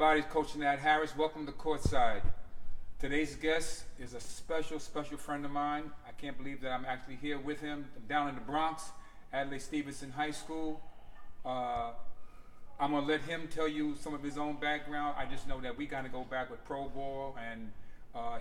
everybody? Coach Nat Harris. Welcome to Courtside. Today's guest is a special friend of mine. I can't believe that I'm actually here with him. I'm down in the Bronx, Adlai Stevenson High School. I'm going to let him tell you some of his own background. I just know that we got to go back with pro ball, and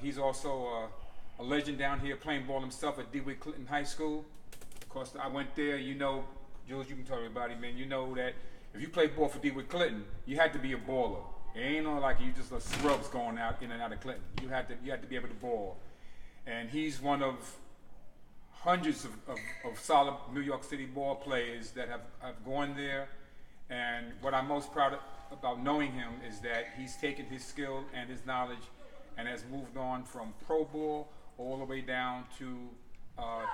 he's also a legend down here playing ball himself at DeWitt Clinton High School. Of course, I went there. You know, Jules, you can tell everybody, man, you know that if you played ball for DeWitt Clinton, you had to be a baller. It ain't no like you just a scrubs going out in and out of Clinton. You had to be able to ball. And he's one of hundreds of solid New York City ball players that have gone there. And what I'm most proud of, about knowing him is that he's taken his skill and his knowledge and has moved on from pro ball all the way down to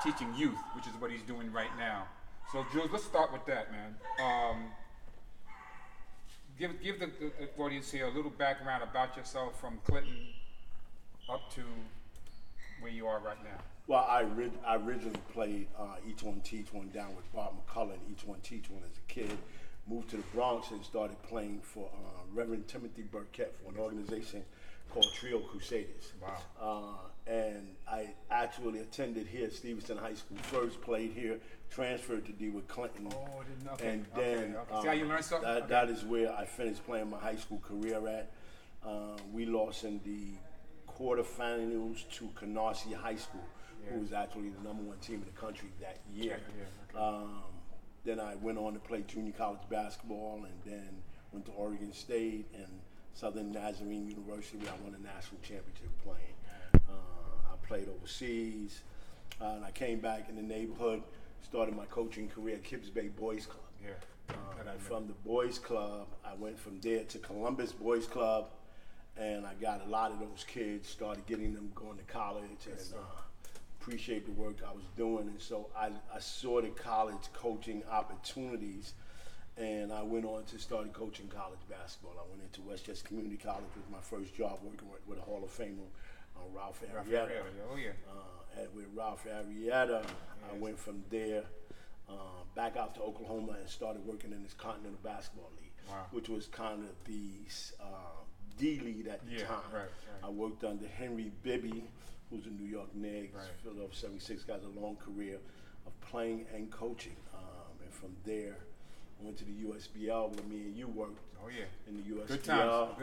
teaching youth, which is what he's doing right now. So Jules, let's start with that, man. Give the audience here a little background about yourself from Clinton up to where you are right now. Well, I originally played Each One Teach One down with Bob McCullough, Each One Teach One as a kid. Moved to the Bronx and started playing for Reverend Timothy Burkett for an organization called Trio Crusaders. Wow. And I actually attended here at Stevenson High School first, played here, transferred to DeWitt Clinton. Oh, I didn't know. Okay. And then See how you learned something? That is where I finished playing my high school career at. We lost in the quarterfinals to Canarsie High School, who was actually the #1 team in the country that year. Okay. Then I went on to play junior college basketball, and then went to Oregon State and Southern Nazarene University, where I won a national championship playing. I played overseas, and I came back in the neighborhood, started my coaching career at Kibbs Bay Boys Club. And from the Boys Club, I went from there to Columbus Boys Club, and I got a lot of those kids, started getting them going to college, and appreciate the work I was doing. And so I saw the college coaching opportunities, and I went on to start coaching college basketball. I went into Westchester Community College with my first job working with a Hall of Famer, Ralph Arrieta. Oh, yeah. And with Ralph Arrieta, I went from there back out to Oklahoma and started working in this Continental Basketball League, which was kind of the D-League at the time. Right. I worked under Henry Bibby, who's a New York Knicks, Philadelphia 76, got a long career of playing and coaching. And from there, I went to the USBL where me and you worked. Oh, yeah. In the USBL. Good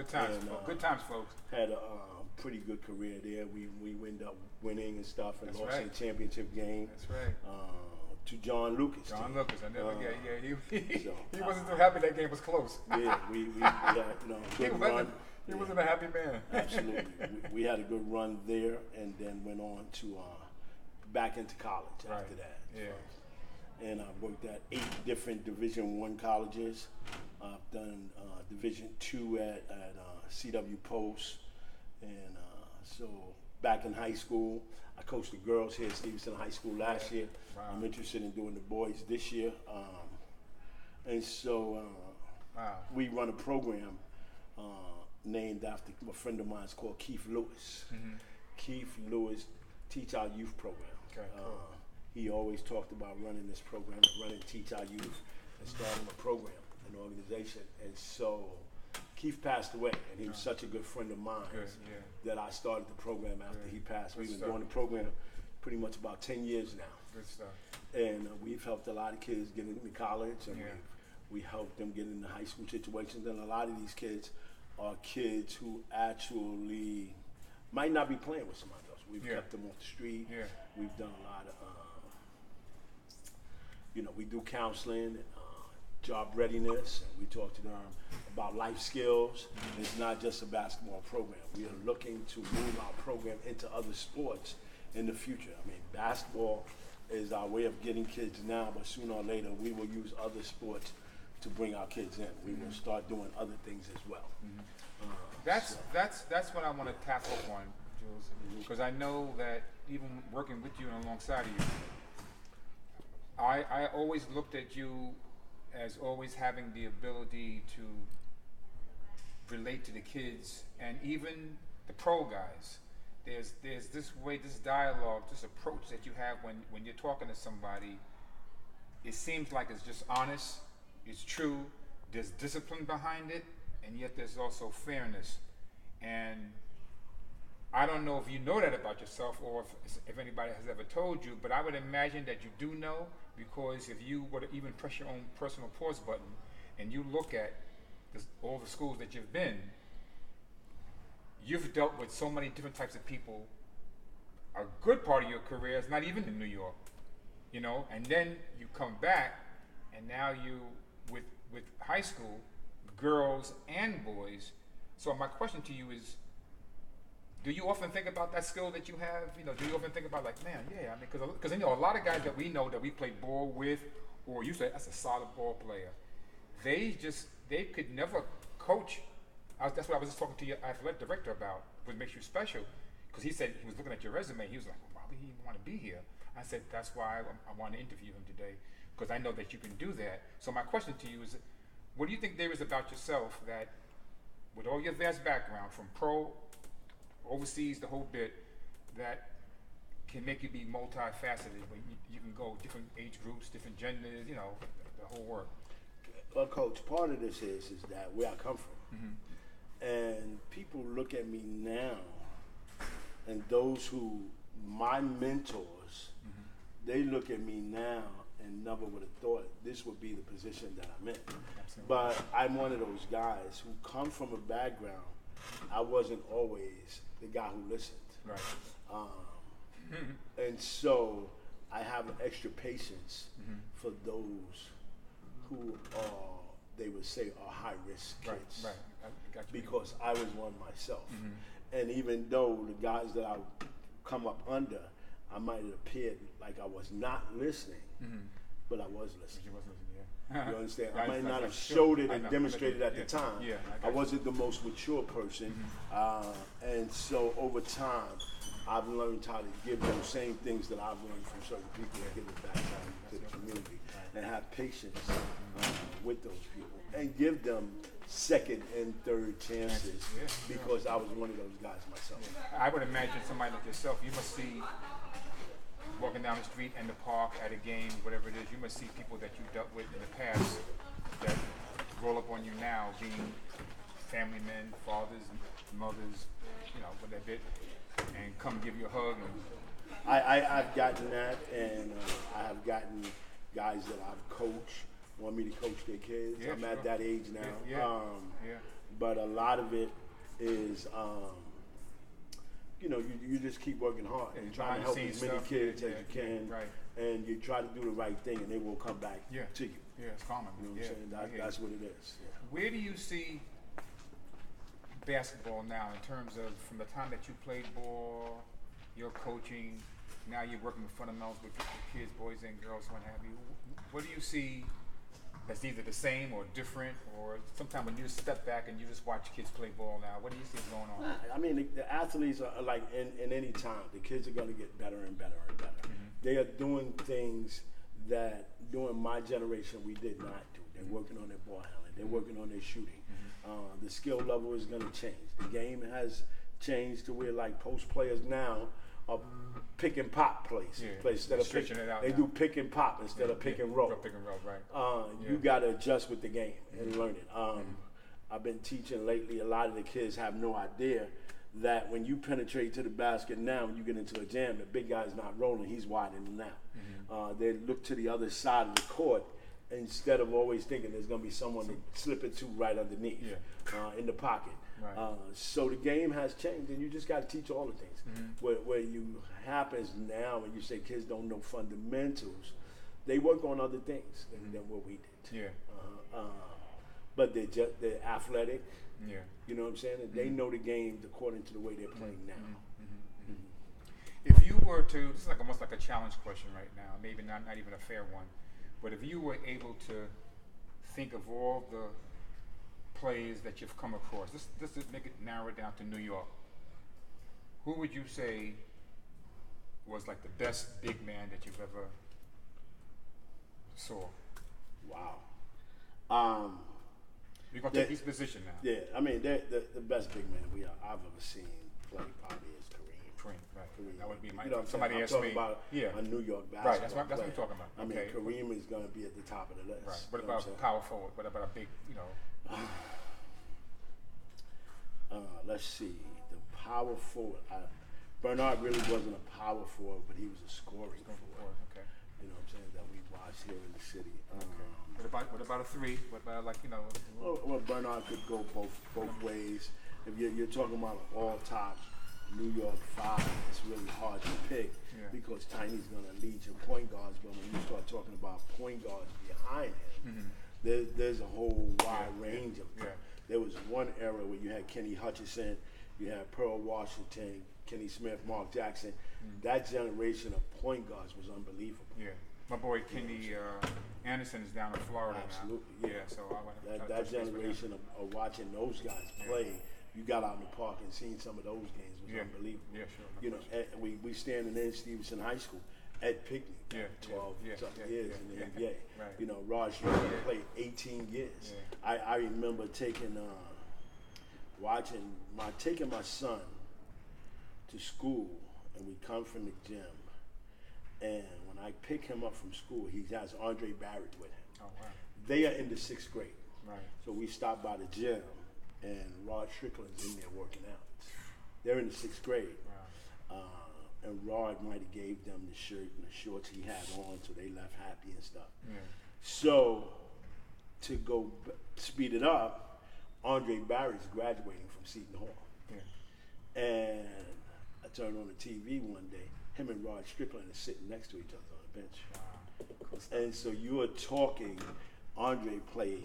times, good times, folks. Had a pretty good career there. We ended up winning and stuff and lost in the championship game. That's right. To John Lucas. John Lucas, I never get. Yeah, he wasn't too happy that game was close. Yeah, we had good run. He wasn't a happy man. Absolutely. We had a good run there, and then went on to back into college after that. Yeah. So, and I've worked at 8 different Division I colleges. I've done Division II at CW Post, and so back in high school, I coached the girls here at Stevenson High School last year. Wow. I'm interested in doing the boys this year, and so we run a program named after a friend of mine. It's called Keith Lewis. Keith Lewis Teach Our Youth program. Okay, cool. He always talked about running this program, running Teach Our Youth, and starting a program, an organization. And so Keith passed away, and he was such a good friend of mine that I started the program after he passed. We've been doing the program pretty much about 10 years now. Good stuff. And we've helped a lot of kids get into college, and we helped them get into high school situations. And a lot of these kids are kids who actually might not be playing with somebody else. We've kept them off the street. We've done a lot of, we do counseling and job readiness, and we talk to them about life skills. It's not just a basketball program. We are looking to move our program into other sports in the future. I mean, basketball is our way of getting kids now, but sooner or later we will use other sports to bring our kids in. We will start doing other things as well. That's what I want to tap up on, Jules, because I know that even working with you and alongside of you, I always looked at you as always having the ability to relate to the kids and even the pro guys. There's this way, this dialogue, this approach that you have when you're talking to somebody. It seems like it's just honest, it's true, there's discipline behind it, and yet there's also fairness. And I don't know if you know that about yourself or if anybody has ever told you, but I would imagine that you do know, because if you were to even press your own personal pause button and you look at all the schools that you've been, you've dealt with so many different types of people. A good part of your career is not even in New York, you know, and then you come back and now you with high school, girls and boys. So my question to you is, do you often think about that skill that you have? You know, do you often think about like, man, yeah, I mean, because you know, a lot of guys that we know that we play ball with, or you say that's a solid ball player, they could never coach. That's what I was just talking to your athletic director about, what makes you special. Because he said, he was looking at your resume, he was like, well, why would he even want to be here? I said, that's why I want to interview him today, because I know that you can do that. So my question to you is, what do you think there is about yourself that, with all your vast background, from pro, overseas, the whole bit, that can make you be multifaceted, where you can go different age groups, different genders, you know, the whole work? Well, Coach, part of this is that where I come from. And people look at me now, and those who, my mentors, they look at me now and never would have thought this would be the position that I'm in. Absolutely. But I'm one of those guys who come from a background, I wasn't always the guy who listened. Right. And so I have extra patience for those who are, they would say, are high-risk kids. Right. Because I was one myself. And even though the guys that I come up under, I might have appeared like I was not listening, but I was listening. You wasn't listening, yeah. You understand? I might not have showed it and demonstrated at the time. Yeah, I wasn't the most mature person. And so over time, I've learned how to give those same things that I've learned from certain people and give it back to the community. And have patience with those people. And give them second and third chances, because I was one of those guys myself. I would imagine somebody like yourself, you must see, walking down the street in the park, at a game, whatever it is, you must see people that you dealt with in the past that roll up on you now, being family men, fathers, mothers, you know, what that bit, and come give you a hug. And I've gotten that, and I have gotten guys that I've coached want me to coach their kids. I'm at that age now. But a lot of it is, you know, you just keep working hard and trying to help as many kids as you can, and you try to do the right thing, and they will come back to you. Yeah, it's common. You know what I'm saying? That's what it is. Where do you see basketball now in terms of, from the time that you played ball, your coaching, now you're working with fundamentals with kids, boys and girls, what have you? What do you see that's either the same or different, or sometimes when you step back and you just watch kids play ball now, what do you see is going on? I mean, the athletes are like, in any time, the kids are going to get better and better and better. They are doing things that during my generation we did not do. They're working on their ball handling. They're working on their shooting. The skill level is going to change. The game has changed to where, like, post players now are pick and pop plays instead of pick. They do pick and pop instead of pick and roll. Pick and roll, right? You got to adjust with the game and learn it. I've been teaching lately. A lot of the kids have no idea that when you penetrate to the basket now, when you get into a jam, the big guy's not rolling; he's widening out. They look to the other side of the court instead of always thinking there's going to be someone to slip it to right underneath in the pocket. Right. So the game has changed, and you just got to teach all the things. Where you happens now, when you say kids don't know fundamentals, they work on other things than what we did. But they're athletic. You know what I'm saying? And they know the game according to the way they're playing now. If you were to, this is like almost like a challenge question right now, maybe not even a fair one, but if you were able to think of all the players that you've come across, this to make it narrow it down to New York, who would you say was like the best big man that you've ever saw? Wow. You're going to take each position now. Yeah, I mean, the best big man I've ever seen play probably is Kareem. Kareem. That would be my, you know, somebody asked me. I'm talking about a New York basketball Right, that's what I'm talking about. I mean, Kareem is going to be at the top of the list. Right. What about power forward? What about a big, you know? let's see, the power forward. Bernard really wasn't a power forward, but he was a scoring forward. Okay. You know what I'm saying, that we watched here in the city. What about a three? What about Well, Bernard could go both ways. If you're talking about an all-top New York five, it's really hard to pick because Tiny's going to lead your point guards, but when you start talking about point guards behind him, there's a whole wide range of them. There was one era where you had Kenny Hutchinson, you had Pearl Washington, Kenny Smith, Mark Jackson. That generation of point guards was unbelievable. Yeah. My boy Kenny Anderson is down in Florida Absolutely, now. yeah. So that generation of watching those guys play, you got out in the park and seen some of those games was unbelievable. Yeah, sure. You know, we standing in Stevenson High School at Pickney, 12 something years in the NBA. Right. You know, Raj played 18 years. Yeah. I remember taking my son to school, and we come from the gym, and when I pick him up from school, he has Andre Barrett with him. Oh, wow. They are in the 6th grade. Right. So we stopped by the gym, and Rod Strickland's in there working out. They're in the 6th grade. Wow. And Rod might have gave them the shirt and the shorts he had on, so they left happy and stuff. Yeah. So to go speed it up, Andre Barrett's graduating from Seton Hall. Yeah. And I turned on the TV one day. Him and Rod Strickland are sitting next to each other on the bench. Wow. And so you are talking, Andre played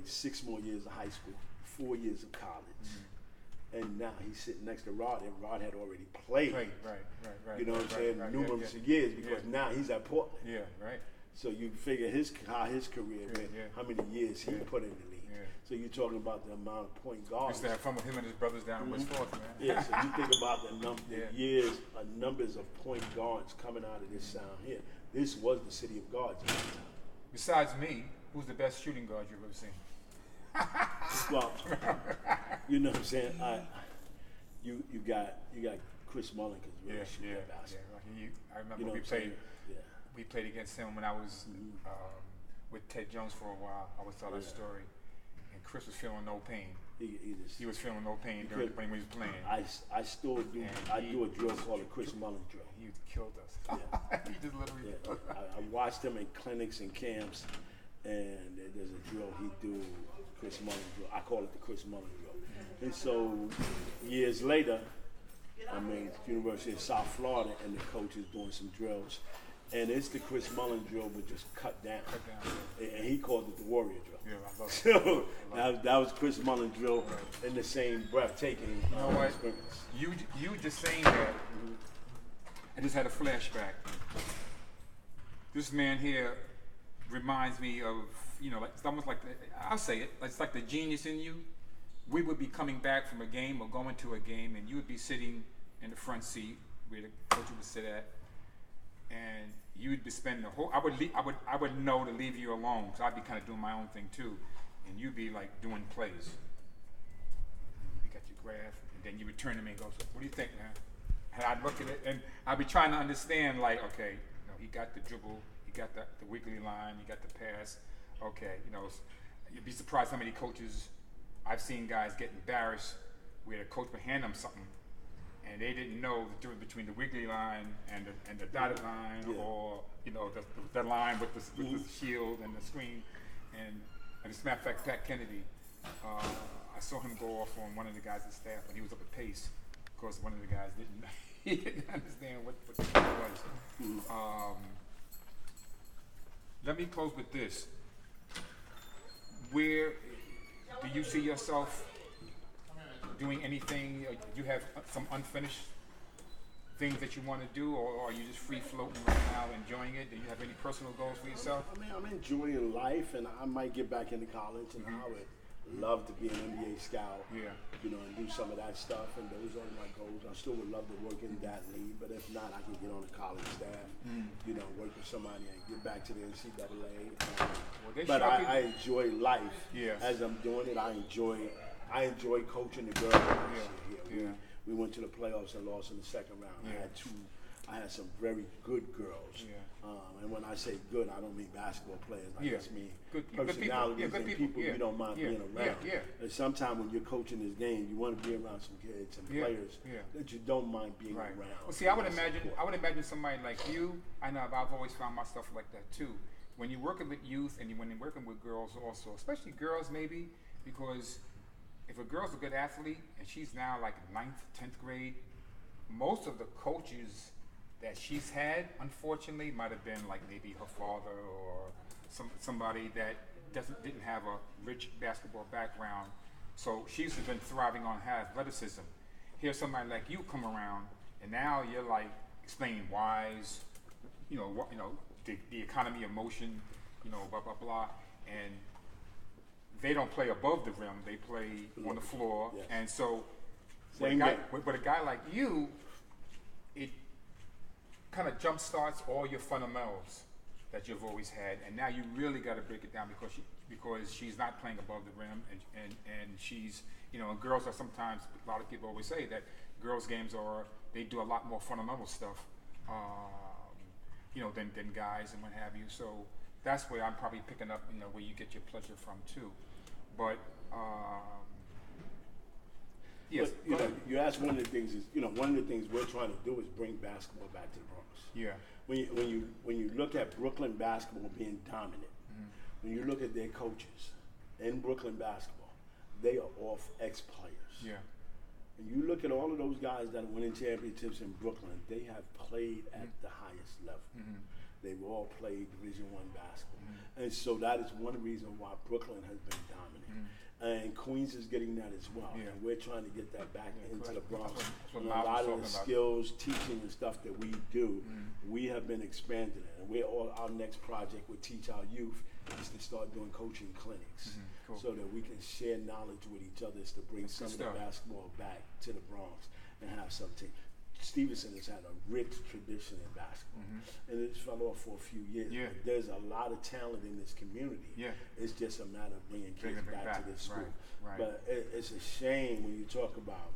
6 more years of high school, 4 years of college. And now he's sitting next to Rod, and Rod had already played. Right. You know what I'm saying? Numerous years, because now he's at Portland. Yeah, right. So you figure how his career went, how many years he put in the league. Yeah. So you're talking about the amount of point guards. Used to have fun with him and his brothers down in West Forth, man. Yeah, so you think about the years, numbers of point guards coming out of this sound here. This was the city of guards at the time. Besides me, who's the best shooting guard you've ever seen? Well, you know what I'm saying? You got Chris Mullin because really shoot that basketball. I remember You know we played against him when I was with Ted Jones for a while. I always tell that story. And Chris was feeling no pain. He was feeling no pain when he was playing. I still do. I do a drill called a Chris Mullin drill. He killed us. Yeah. He just literally. Yeah. I watched him in clinics and camps, and there's a drill he do. Chris Mullin drill. I call it the Chris Mullin drill. And so years later, I'm in University of South Florida, and the coach is doing some drills, and it's the Chris Mullin drill, but just cut down. And he called it the Warrior drill. Yeah, I love it. So that was Chris Mullin drill in the same breathtaking experience. You just saying that, I just had a flashback. This man here reminds me of, it's almost like, I'll say it, it's like the genius in you. We would be coming back from a game or going to a game, and you would be sitting in the front seat where the coach would sit at, and you would be spending the whole. I would know to leave you alone, because I'd be kind of doing my own thing too, and you'd be like doing plays. You got your graph, and then you would turn to me and go, "So what do you think, man?" And I'd look at it, and I'd be trying to understand, like, okay, he got the dribble, he got the wiggly line, he got the pass. Okay, you'd be surprised how many coaches I've seen guys get embarrassed where the coach would hand them something and they didn't know the difference between the wiggly line and the dotted line, or the line with the shield and the screen. And as a matter of fact, Pat Kennedy, I saw him go off on one of the guys at staff when he was up at Pace. Of course, one of the guys didn't understand what the was. Let me close with this. Where do you see yourself doing anything? Do you have some unfinished things that you want to do, or are you just free floating right now, enjoying it? Do you have any personal goals for yourself? I mean, I'm enjoying life, and I might get back into college, and I would love to be an NBA scout. Yeah. And do some of that stuff, and those are my goals. I still would love to work in that league, but if not, I can get on the college staff. Work with somebody and get back to the NCAA. But I enjoy life as I'm doing it. I enjoy coaching the girls. We went to the playoffs and lost in the second round. I had I had some very good girls. Yeah. And when I say good, I don't mean basketball players. I just mean good personalities good and people. people you don't mind being around. Yeah. And sometimes when you're coaching this game, you want to be around some kids and players that you don't mind being around. Well, see, I would imagine somebody like you. I know I've always found myself like that too. When you're working with youth and when you're working with girls also, especially girls maybe, because if a girl's a good athlete and she's now like 9th, 10th grade, most of the coaches that she's had, unfortunately, might have been like maybe her father or somebody that didn't have a rich basketball background. So she's been thriving on her athleticism. Here's somebody like you come around, and now you're like explaining whys, the economy of motion, blah blah blah, and they don't play above the rim; they play on the floor, and so. But a guy like you, it kind of jump starts all your fundamentals that you've always had, and now you really got to break it down because she's not playing above the rim, and she's and girls are sometimes, a lot of people always say that girls' games they do a lot more fundamental stuff, than guys and what have you. So that's where I'm probably picking up where you get your pleasure from too, but. Yes. But, you asked one of the things is one of the things we're trying to do is bring basketball back to the Bronx. Yeah. When you look at Brooklyn basketball being dominant, when you look at their coaches in Brooklyn basketball, they are all ex-players. Yeah. And you look at all of those guys that are winning championships in Brooklyn, they have played at the highest level. They've all played Division I basketball, and so that is one reason why Brooklyn has been dominant. And Queens is getting that as well. Yeah. And we're trying to get that back into the Bronx. That's And a lot of the skills, teaching, and stuff that we do, we have been expanding it. And our next project would teach our youth is to start doing coaching clinics, Cool. so that we can share knowledge with each other, is to bring some of the basketball back to the Bronx and have something. Stevenson has had a rich tradition in basketball, and it just fell off for a few years. Yeah. But there's a lot of talent in this community. Yeah. It's just a matter of bringing kids back to this school. Right. But it's a shame when you talk about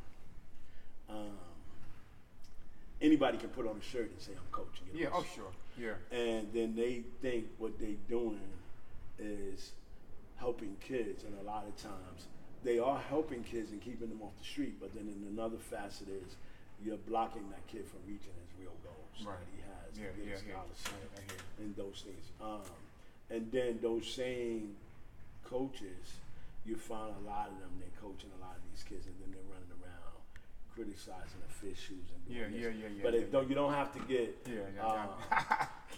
anybody can put on a shirt and say I'm coaching. Yeah. Oh, sure. Yeah. And then they think what they're doing is helping kids, and a lot of times they are helping kids and keeping them off the street. But then in another facet is you're blocking that kid from reaching his real goals that he has, to get a scholarship and those things. And then those same coaches, you find a lot of them, they're coaching a lot of these kids, and then they're running around criticizing officials and doing this. But you don't have to get,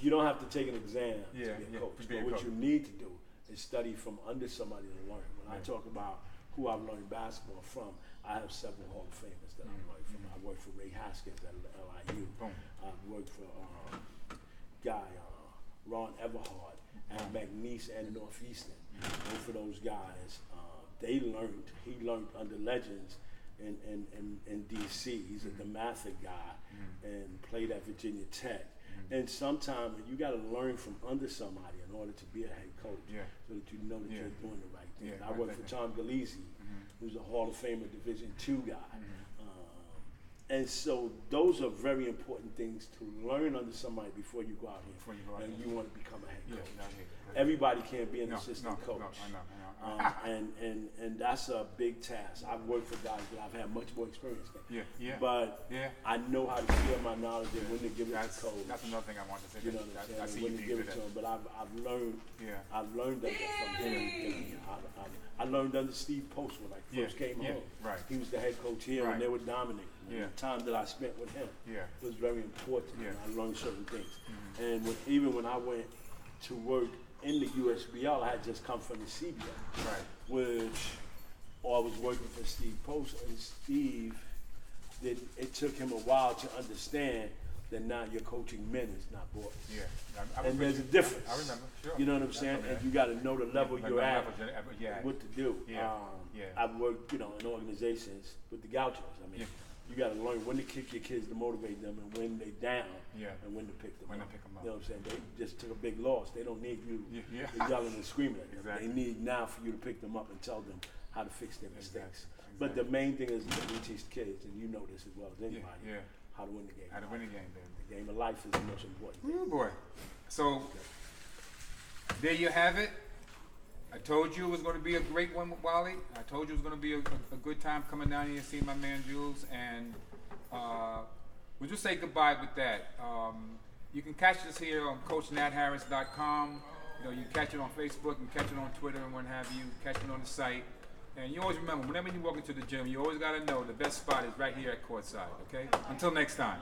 you don't have to take an exam to be a coach. But what you need to do is study from under somebody to learn. When I talk about who I've learned basketball from, I have several Hall of Famers that I've learned from. I worked for Ray Haskins at LIU. I've worked for Ron Everhard at McNeese and Northeastern. Both of those guys, he learned under legends in DC. He's a DeMatha guy and played at Virginia Tech. And sometimes you got to learn from under somebody in order to be a head coach, so that you know that you're doing the right thing. I worked for Tom Galeazzi, who's a Hall of Famer Division II guy. And so those are very important things to learn under somebody before you go out here. And you want to become a head coach. Everybody can't be an assistant coach. I know. And that's a big task. I've worked for guys that I've had much more experience than. But I know how to share my knowledge and when to give it to coach. That's another thing I wanted to say. You know what I'm saying? When to give it to him. But I've learned that from him. I learned under Steve Post when I first came home. Right. He was the head coach here, and they were dominating. The time that I spent with him was very important. And I learned certain things. And even when I went to work in the USBL, I had just come from the CBL, I was working for Steve Post, and Steve, it took him a while to understand that now you're coaching men, it's not boys. And there's a difference. I remember, sure. You know what I'm saying? And you got to know the level you're at, what to do. I've worked, in organizations with the Gauchos. I mean, you got to learn when to kick your kids to motivate them, and when they down, and when to pick them up. You know what I'm saying? They just took a big loss. They don't need you yelling and screaming at them. They need now for you to pick them up and tell them how to fix their mistakes. But the main thing is that we teach kids, and you know this as well as anybody, how to win the game. How to win the game, baby. The game of life is the most important thing. Ooh, boy. So, there you have it. I told you it was going to be a great one with Wally. I told you it was going to be a good time coming down here and seeing my man Jules. And we'll just say goodbye with that. You can catch us here on CoachNatHarris.com. You know, you can catch it on Facebook, you can catch it on Twitter and what have you, catch it on the site. And you always remember, whenever you walk into the gym, you always got to know the best spot is right here at courtside, okay? Until next time.